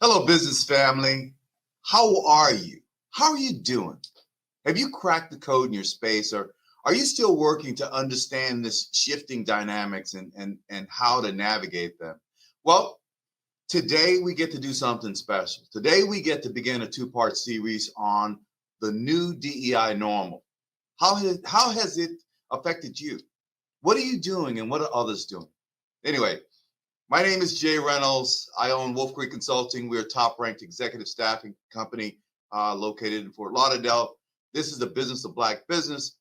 Hello, business family. How are you? How are you doing? Have you cracked the code in your space, or are you still working to understand this shifting dynamics and how to navigate them? Well, today we get to do something special. Today we get to begin a two-part series on the new DEI normal. How has it affected you? What are you doing and what are others doing? Anyway, my name is Jay Reynolds. I own Wolf Creek Consulting. We're a top-ranked executive staffing company located in Fort Lauderdale. This is the business of Black business.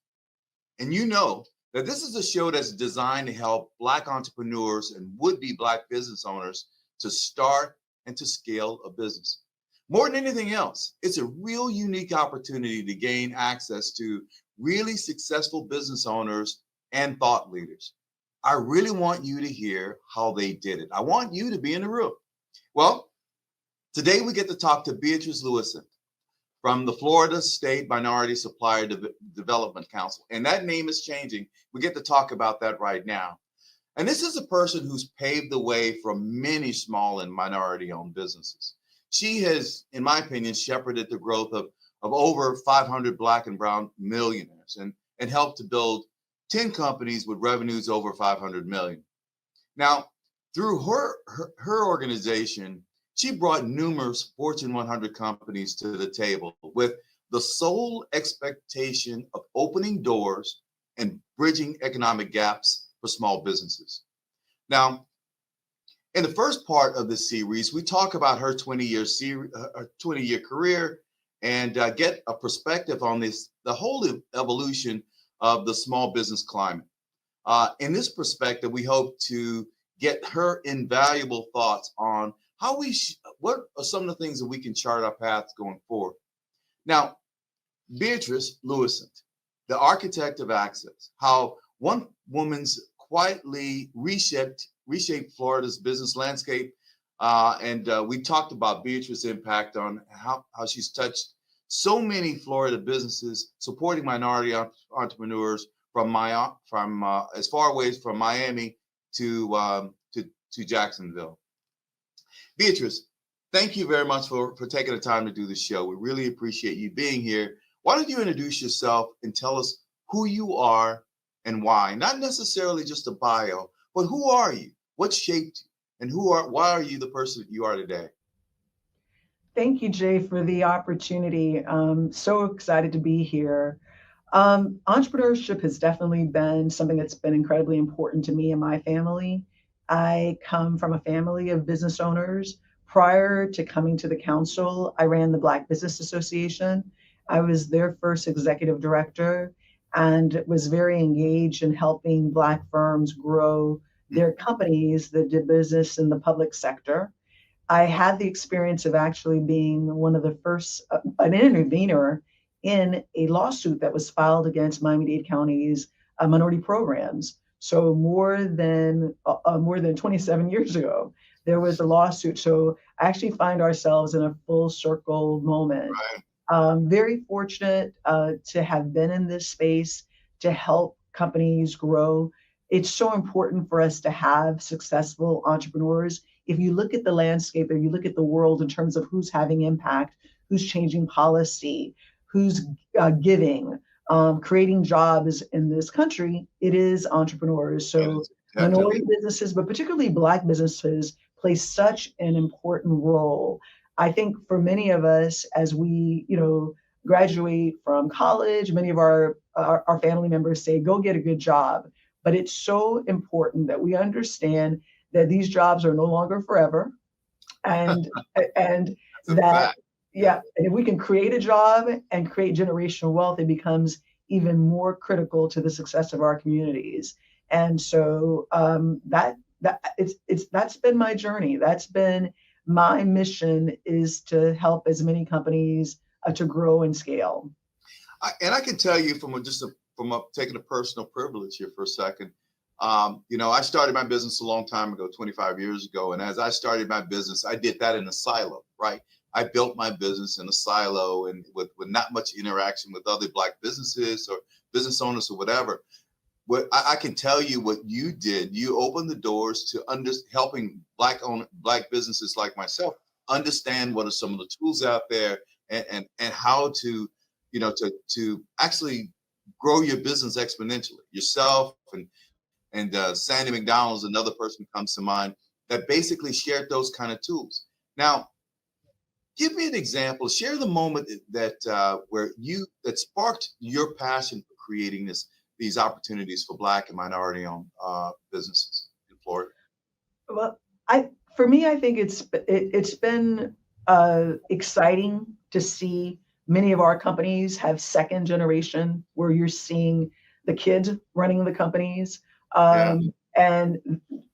And you know that this is a show that's designed to help Black entrepreneurs and would-be Black business owners to start and to scale a business. More than anything else, it's a real unique opportunity to gain access to really successful business owners and thought leaders. I really want you to hear how they did it. I want you to be in the room. Well, today we get to talk to Beatrice Louissaint from the Florida State Minority Supplier Development Council. And that name is changing. We get to talk about that right now. And this is a person who's paved the way for many small and minority-owned businesses. She has, in my opinion, shepherded the growth of over 500 Black and brown millionaires and helped to build 10 companies with revenues over 500 million. Now, through her organization, she brought numerous Fortune 100 companies to the table with the sole expectation of opening doors and bridging economic gaps for small businesses. Now, in the first part of this series, we talk about her 20-year career and get a perspective on the whole evolution of the small business climate. In this perspective, we hope to get her invaluable thoughts on what are some of the things that we can chart our paths going forward. Now, Beatrice Louissaint, the architect of access, how one woman's quietly reshaped Florida's business landscape. And we talked about Beatrice's impact on how she's touched so many Florida businesses, supporting minority entrepreneurs from as far away from Miami to Jacksonville. Beatrice, thank you very much for taking the time to do this show. We really appreciate you being here. Why don't you introduce yourself and tell us who you are and why? Not necessarily just a bio, but who are you? What shaped you? And why are you the person that you are today? Thank you, Jay, for the opportunity. I'm so excited to be here. Entrepreneurship has definitely been something that's been incredibly important to me and my family. I come from a family of business owners. Prior to coming to the council, I ran the Black Business Association. I was their first executive director and was very engaged in helping Black firms grow their companies that did business in the public sector. I had the experience of actually being one of the first, an intervener in a lawsuit that was filed against Miami-Dade County's minority programs. So more than 27 years ago, there was a lawsuit. So I actually find ourselves in a full circle moment. Right. Very fortunate to have been in this space to help companies grow. It's so important for us to have successful entrepreneurs. If you look at the landscape, if you look at the world in terms of who's having impact, who's changing policy, who's giving, creating jobs in this country, it is entrepreneurs. So minority businesses, but particularly Black businesses, play such an important role. I think for many of us, as we, graduate from college, many of our family members say, go get a good job. But it's so important that we understand that these jobs are no longer forever, and that, yeah, and if we can create a job and create generational wealth, it becomes even more critical to the success of our communities. And so that's been my journey. That's been my mission, is to help as many companies to grow and scale. And I can tell you from taking a personal privilege here for a second. I started my business a long time ago, 25 years ago. And as I started my business, I did that in a silo, right? I built my business in a silo and with not much interaction with other Black businesses or business owners or whatever. What I can tell you what you did, you opened the doors to helping Black businesses like myself understand what are some of the tools out there, and how to, to actually grow your business exponentially. Yourself and Sandy McDonald's another person comes to mind that basically shared those kind of tools. Now, give me an example. Share the moment that where that sparked your passion for creating these opportunities for Black and minority-owned businesses in Florida. Well, for me, I think it's been exciting to see many of our companies have second generation, where you're seeing the kids running the companies, and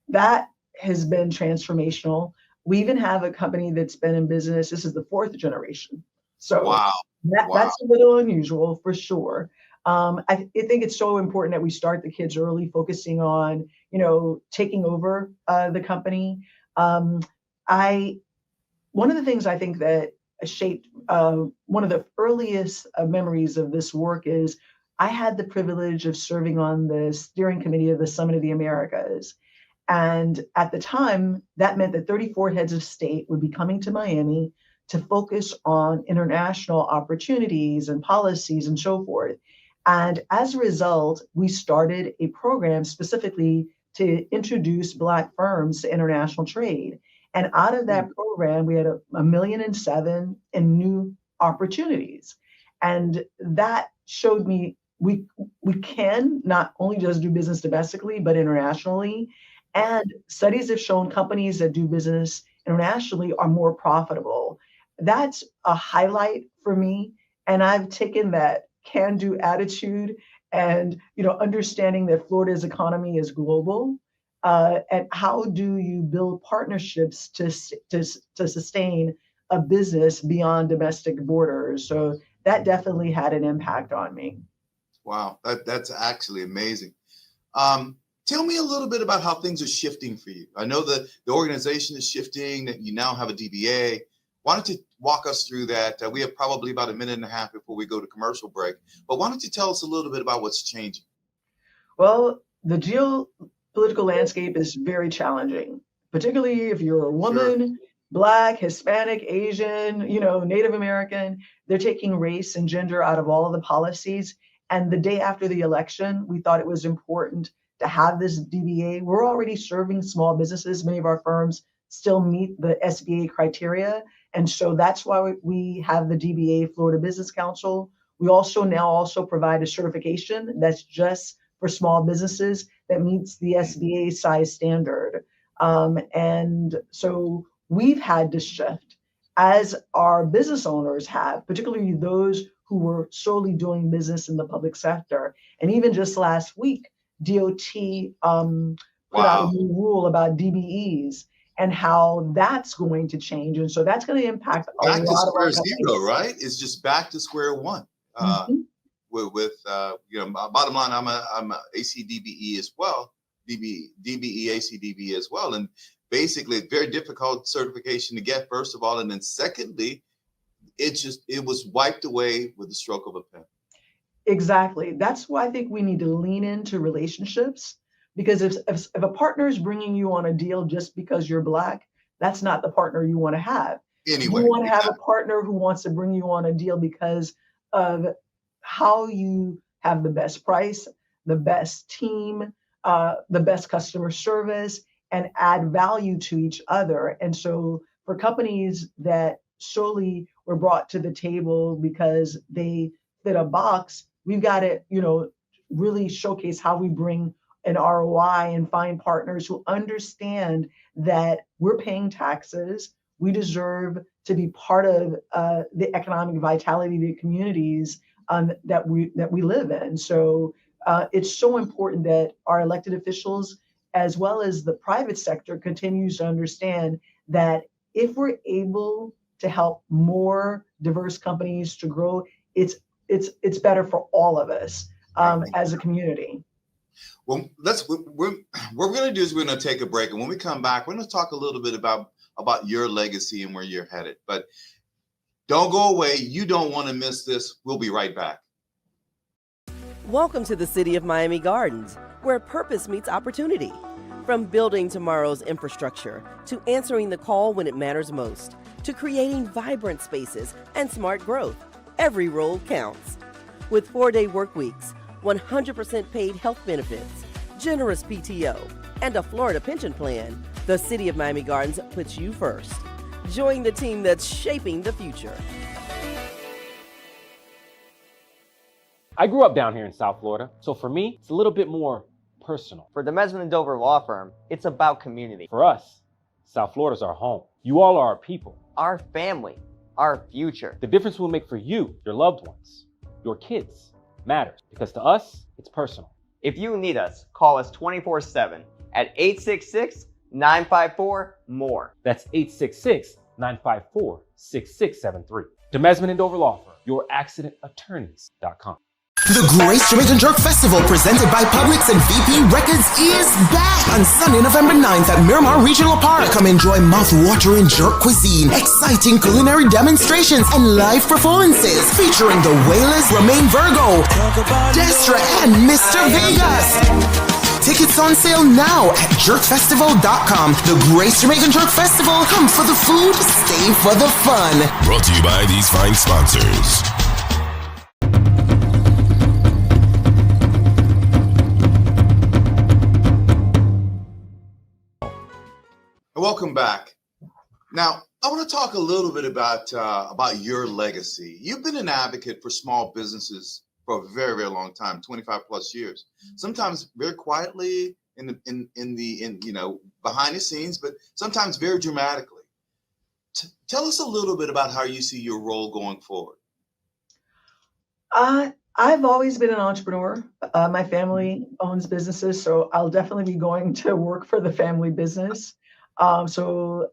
that has been transformational. We even have a company that's been in business. This is the fourth generation. So wow. That's a little unusual for sure. I think it's so important that we start the kids early, focusing on, taking over the company. One of the things I think that shaped one of the earliest memories of this work is I had the privilege of serving on the steering committee of the Summit of the Americas. And at the time, that meant that 34 heads of state would be coming to Miami to focus on international opportunities and policies and so forth. And as a result, we started a program specifically to introduce Black firms to international trade. And out of that program, we had $1.7 million in new opportunities. And that showed me we can not only just do business domestically, but internationally. And studies have shown companies that do business internationally are more profitable. That's a highlight for me. And I've taken that can-do attitude and, understanding that Florida's economy is global. And how do you build partnerships to sustain a business beyond domestic borders? So that definitely had an impact on me. Wow, that's actually amazing. Tell me a little bit about how things are shifting for you. I know that the organization is shifting, that you now have a DBA. Why don't you walk us through that? We have probably about a minute and a half before we go to commercial break. But why don't you tell us a little bit about what's changing? Well, the geopolitical landscape is very challenging, particularly if you're a woman, sure. Black, Hispanic, Asian, Native American. They're taking race and gender out of all of the policies. And the day after the election, we thought it was important to have this DBA. We're already serving small businesses. Many of our firms still meet the SBA criteria. And so that's why we have the DBA Florida Business Council. We also provide a certification that's just for small businesses that meets the SBA size standard. And so we've had to shift, as our business owners have, particularly those who were solely doing business in the public sector. And even just last week, DOT put out a new rule about DBEs and how that's going to change. And so that's going to impact a lot of our companies. Back to square zero, right? It's just back to square one. With bottom line, I'm a ACDBE as well, DBE ACDBE as well, and basically a very difficult certification to get, first of all, and then secondly, it was wiped away with the stroke of a pen. Exactly. That's why I think we need to lean into relationships, because if a partner is bringing you on a deal just because you're Black, that's not the partner you want to have. Anyway, you want to have a partner who wants to bring you on a deal because of how you have the best price, the best team, the best customer service, and add value to each other. And so for companies that solely were brought to the table because they fit a box, we've got to, really showcase how we bring an ROI and find partners who understand that we're paying taxes. We deserve to be part of the economic vitality of the communities that we live in. So it's so important that our elected officials, as well as the private sector, continues to understand that if we're able to help more diverse companies to grow, it's better for all of us as a community. Well, what we're going to do is we're going to take a break, and when we come back, we're going to talk a little bit about your legacy and where you're headed. But don't go away. You don't want to miss this. We'll be right back. Welcome to the City of Miami Gardens, where purpose meets opportunity. From building tomorrow's infrastructure to answering the call when it matters most, to creating vibrant spaces and smart growth. Every role counts. With 4-day work weeks, 100% paid health benefits, generous PTO, and a Florida pension plan, the City of Miami Gardens puts you first. Join the team that's shaping the future. I grew up down here in South Florida, so for me, it's a little bit more personal. For the Mesman & Dover Law Firm, it's about community. For us, South Florida's our home. You all are our people. Our family, our future. The difference we'll make for you, your loved ones, your kids, matters. Because to us, it's personal. If you need us, call us 24/7 at 866-954-MORE. That's 866-954-6673. The Mesman & Dover Law Firm, youraccidentattorneys.com. The Great Jamaican Jerk Festival, presented by Publix and VP Records, is back on Sunday, November 9th at Miramar Regional Park. Come enjoy mouth-watering jerk cuisine, exciting culinary demonstrations, and live performances featuring the Wailers, Romaine Virgo, Destra, and Mr. Vegas. Tickets on sale now at jerkfestival.com. The Great Jamaican Jerk Festival. Come for the food, stay for the fun. Brought to you by these fine sponsors. Welcome back. Now, I want to talk a little bit about your legacy. You've been an advocate for small businesses for a very, very long time, 25 plus years. Sometimes very quietly in behind the scenes, but sometimes very dramatically. Tell us a little bit about how you see your role going forward. I've always been an entrepreneur. My family owns businesses, so I'll definitely be going to work for the family business. Thankfully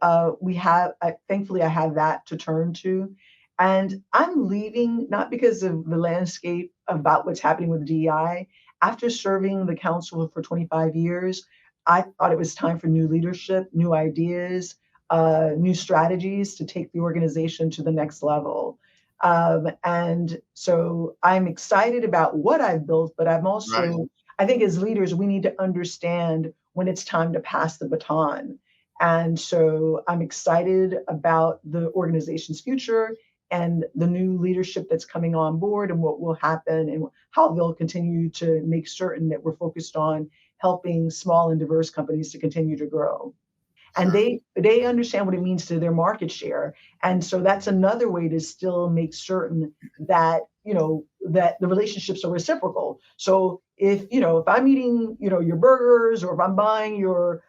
I have that to turn to. And I'm leaving not because of the landscape about what's happening with DEI. After serving the council for 25 years, I thought it was time for new leadership, new ideas, new strategies to take the organization to the next level. And so I'm excited about what I've built, but I'm also, right. I think as leaders, we need to understand when it's time to pass the baton. And so I'm excited about the organization's future and the new leadership that's coming on board and what will happen and how they'll continue to make certain that we're focused on helping small and diverse companies to continue to grow. And they understand what it means to their market share. And so that's another way to still make certain that, that the relationships are reciprocal. So if I'm eating, your burgers, or if I'm buying your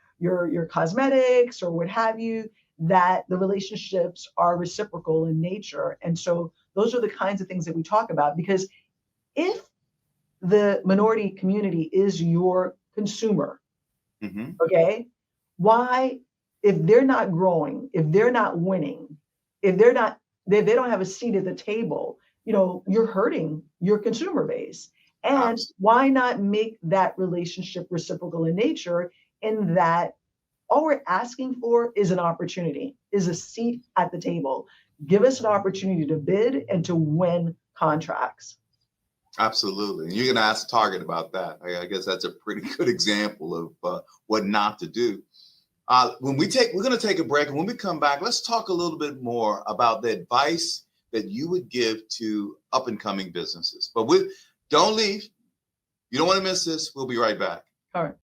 cosmetics or what have you, that the relationships are reciprocal in nature. And so those are the kinds of things that we talk about, because if the minority community is your consumer, okay, why, if they're not growing, if they're not winning, if they don't have a seat at the table, you're hurting your consumer base. And why not make that relationship reciprocal in nature, in that all we're asking for is an opportunity, is a seat at the table. Give us an opportunity to bid and to win contracts. Absolutely. And you're going to ask Target about that. I guess that's a pretty good example of what not to do. We're going to take a break. And when we come back, let's talk a little bit more about the advice that you would give to up and coming businesses. But don't leave. You don't want to miss this. We'll be right back. All right.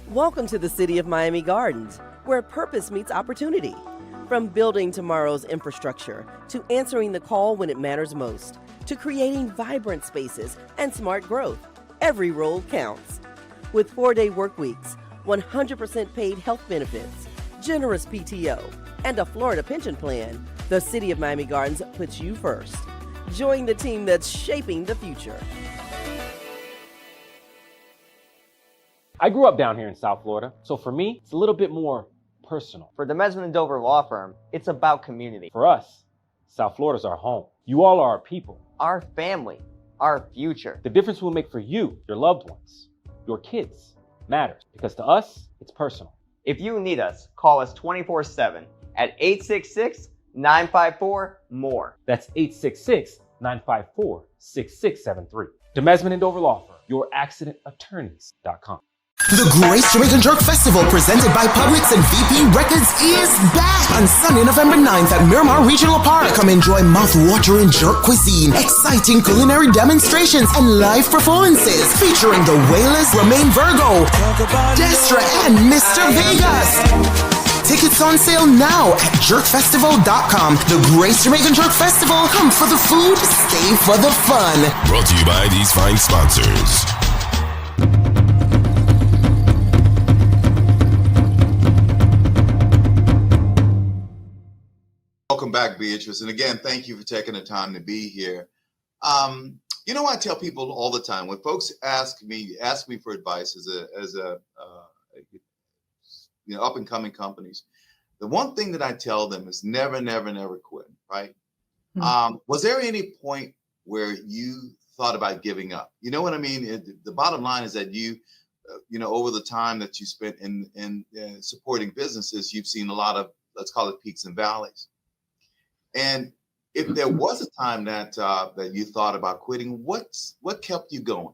Welcome to the City of Miami Gardens, where purpose meets opportunity. From building tomorrow's infrastructure to answering the call when it matters most, to creating vibrant spaces and smart growth, every role counts. With 4-day work weeks, 100% paid health benefits, generous PTO, and a Florida pension plan, the City of Miami Gardens puts you first. Join the team that's shaping the future. I grew up down here in South Florida, so for me, it's a little bit more personal. For the Mesman & Dover Law Firm, it's about community. For us, South Florida's our home. You all are our people. Our family, our future. The difference we'll make for you, your loved ones, your kids, matters. Because to us, it's personal. If you need us, call us 24/7 at 866-954-MORE. That's 866-954-6673. The Mesman & Dover Law Firm, youraccidentattorneys.com. The Great Jamaican Jerk Festival presented by Publix and VP Records is back on Sunday, November 9th at Miramar Regional Park. Come enjoy mouth-watering jerk cuisine, exciting culinary demonstrations, and live performances featuring the Wailers, Romaine Virgo, Destra, and Mr. Vegas. Tickets on sale now at jerkfestival.com. The Great Jamaican Jerk Festival. Come for the food, stay for the fun. Brought to you by these fine sponsors. Welcome back, Beatrice. And again, thank you for taking the time to be here. You know, I tell people all the time when folks ask me for advice as a up and coming companies, the one thing that I tell them is never quit. Right? Was there any point where you thought about giving up? You know what I mean? The bottom line is that you over the time that you spent in supporting businesses, you've seen a lot of, let's call it, peaks and valleys. And if there was a time that you thought about quitting, what kept you going?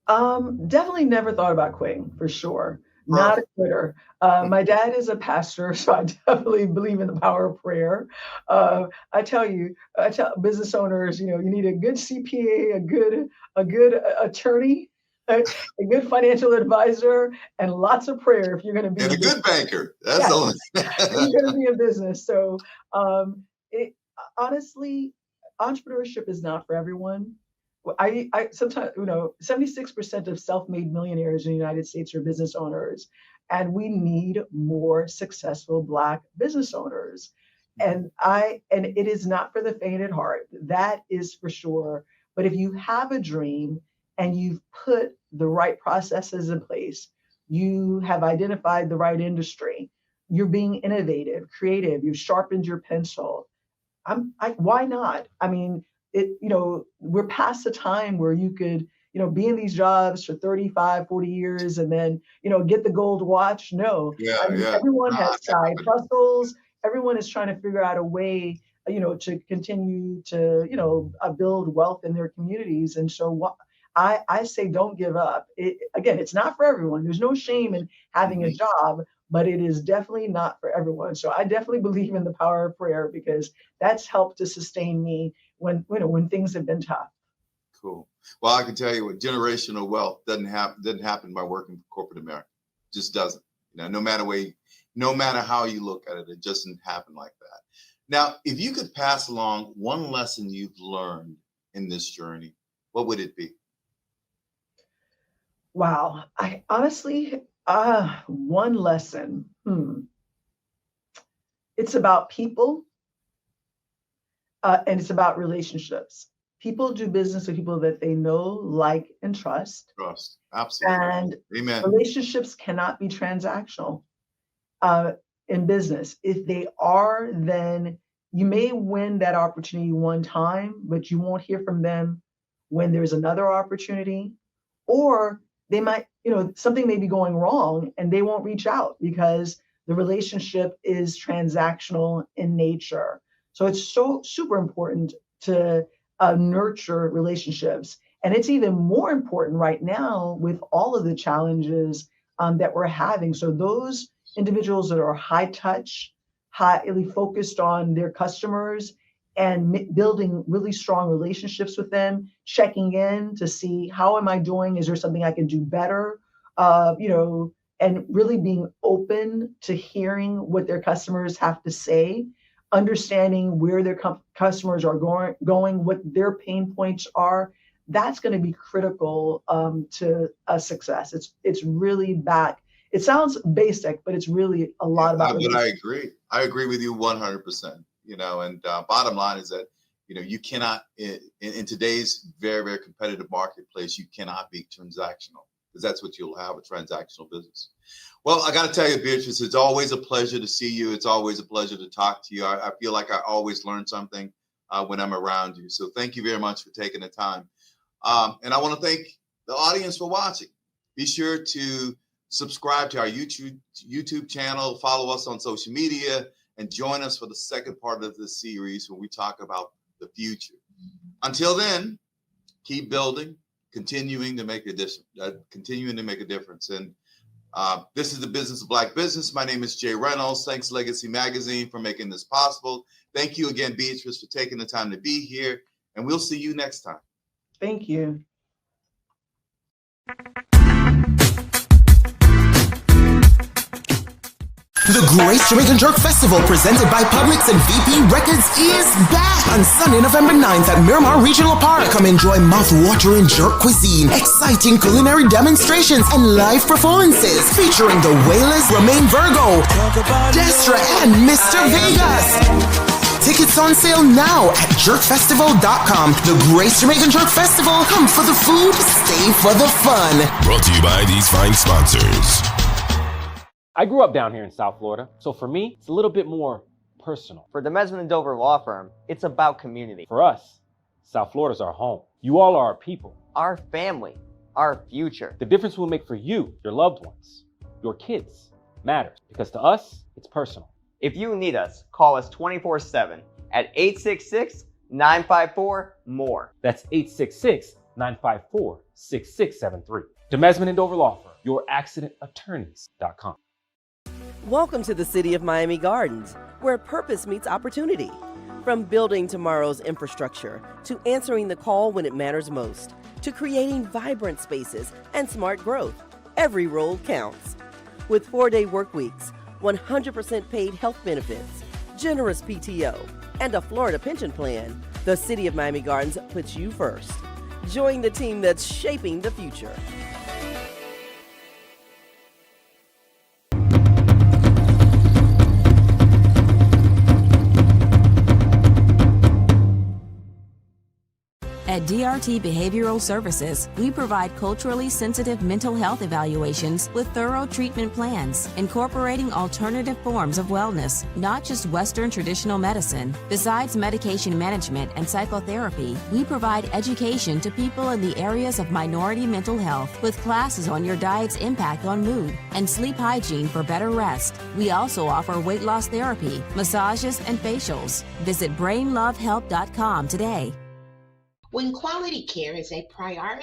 Definitely never thought about quitting, for sure. Not a quitter. My dad is a pastor, so I definitely believe in the power of prayer. I tell business owners, you need a good CPA, a good attorney, a good financial advisor, and lots of prayer if you're going to be a good banker. That's the one. You're going to be in business. So honestly, entrepreneurship is not for everyone. I sometimes, 76% of self-made millionaires in the United States are business owners, and we need more successful Black business owners. And it is not for the faint at heart. That is for sure. But if you have a dream and you've put the right processes in place, you have identified the right industry, you're being innovative, creative, you've sharpened your pencil. Why not? I mean, we're past the time where you could, be in these jobs for 35, 40 years and then, get the gold watch. No, everyone has side hustles. Everyone is trying to figure out a way, to continue to, build wealth in their communities. And so I say, don't give up. Again, it's not for everyone. There's no shame in having a job, but it is definitely not for everyone. So I definitely believe in the power of prayer because that's helped to sustain me when things have been tough. Cool. Well, I can tell you what, generational wealth doesn't happen by working for corporate America. It just doesn't. No matter how you look at it, it just doesn't happen like that. Now, if you could pass along one lesson you've learned in this journey, what would it be? Wow. I honestly, one lesson. It's about people, and it's about relationships. People do business with people that they know, like, and trust. Trust, absolutely. And Amen. Relationships cannot be transactional in business. If they are, then you may win that opportunity one time, but you won't hear from them when there's another opportunity. Or they might, something may be going wrong and they won't reach out because the relationship is transactional in nature. So it's so super important to nurture relationships. And it's even more important right now with all of the challenges that we're having. So those individuals that are high touch, highly focused on their customers and building really strong relationships with them, checking in to see, how am I doing? Is there something I can do better? And really being open to hearing what their customers have to say, understanding where their customers are going, what their pain points are. That's going to be critical to a success. It's really back. It sounds basic, but it's really a lot about. But I agree. I agree with you 100%. And bottom line is that you cannot in today's very, very competitive marketplace, you cannot be transactional, because that's what you'll have, a transactional business. Well, I got to tell you, Beatrice, it's always a pleasure to see you. It's always a pleasure to talk to you. I feel like I always learn something when I'm around you. So thank you very much for taking the time. And I want to thank the audience for watching. Be sure to subscribe to our YouTube channel, follow us on social media, and join us for the second part of this series when we talk about the future. Until then, keep building, continuing to make a difference. And this is the Business of Black Business. My name is Jay Reynolds. Thanks Legacy Magazine for making this possible. Thank you again, Beatrice, for taking the time to be here. And we'll see you next time. Thank you. The Great Jamaican Jerk Festival, presented by Publix and VP Records, is back on Sunday, November 9th at Miramar Regional Park. Come enjoy mouth-watering jerk cuisine, exciting culinary demonstrations, and live performances featuring the Wailers, Romaine Virgo, Destra, and Mr. Vegas. Tickets on sale now at jerkfestival.com. The Great Jamaican Jerk Festival. Come for the food, stay for the fun. Brought to you by these fine sponsors. I grew up down here in South Florida, so for me, it's a little bit more personal. For the Mesman & Dover Law Firm, it's about community. For us, South Florida's our home. You all are our people. Our family, our future. The difference we'll make for you, your loved ones, your kids, matters. Because to us, it's personal. If you need us, call us 24/7 at 866-954-MORE. That's 866-954-6673. The Mesman & Dover Law Firm, youraccidentattorneys.com. Welcome to the City of Miami Gardens, where purpose meets opportunity. From building tomorrow's infrastructure to answering the call when it matters most, to creating vibrant spaces and smart growth, every role counts. With 4-day work weeks, 100% paid health benefits, generous PTO, and a Florida pension plan, the City of Miami Gardens puts you first. Join the team that's shaping the future. At DRT Behavioral Services, we provide culturally sensitive mental health evaluations with thorough treatment plans, incorporating alternative forms of wellness, not just Western traditional medicine. Besides medication management and psychotherapy, we provide education to people in the areas of minority mental health, with classes on your diet's impact on mood and sleep hygiene for better rest. We also offer weight loss therapy, massages, and facials. Visit brainlovehelp.com today. When quality care is a priority,